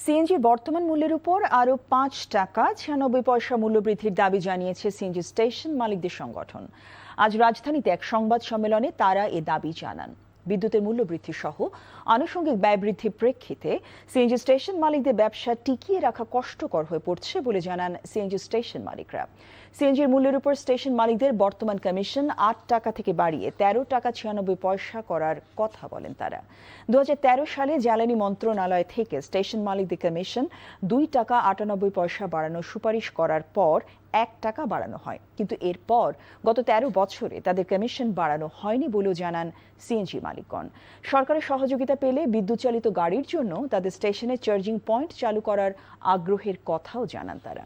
CNG বর্তমান মূল্যের উপর আরও ৫ টাকা ৯৬ পয়সা মূল্যবৃদ্ধির দাবি জানিয়েছে সিএনজি স্টেশন মালিকদের সংগঠন। আজ রাজধানীতে এক সংবাদ সম্মেলনে তারা এ দাবি জানান। বিদ্যুতের মূল্যবৃদ্ধি সহ আনুষঙ্গিক ব্যয় বৃদ্ধির প্রেক্ষিতে সিএনজি স্টেশন মালিকদের ব্যবসা টিকিয়ে রাখা কষ্টকর হয়ে পড়ছে বলে জানান সিএনজি স্টেশন মালিকরা। সিএনজির মূল্যের উপর স্টেশন মালিকদের বর্তমান কমিশন ৮ টাকা থেকে বাড়িয়ে ১৩ টাকা ৯৬ পয়সা করার কথা বলেন তারা। ২০১৩ সালে জ্বালানি মন্ত্রণালয় থেকে স্টেশন মালিকদের কমিশন ২ টাকা ৯৮ পয়সা বাড়ানোর সুপারিশ করার পর ১ টাকা বাড়ানো হয়, কিন্তু এরপর গত ১৩ বছরে তাদের কমিশন বাড়ানো হয়নি বলেও জানান সিএনজি মালিকগণ। সরকারের সহযোগিতা পেলে বিদ্যুৎ চালিত গাড়ির জন্য তাদের স্টেশনে চার্জিং পয়েন্ট চালু করার আগ্রহের কথাও জানান তারা।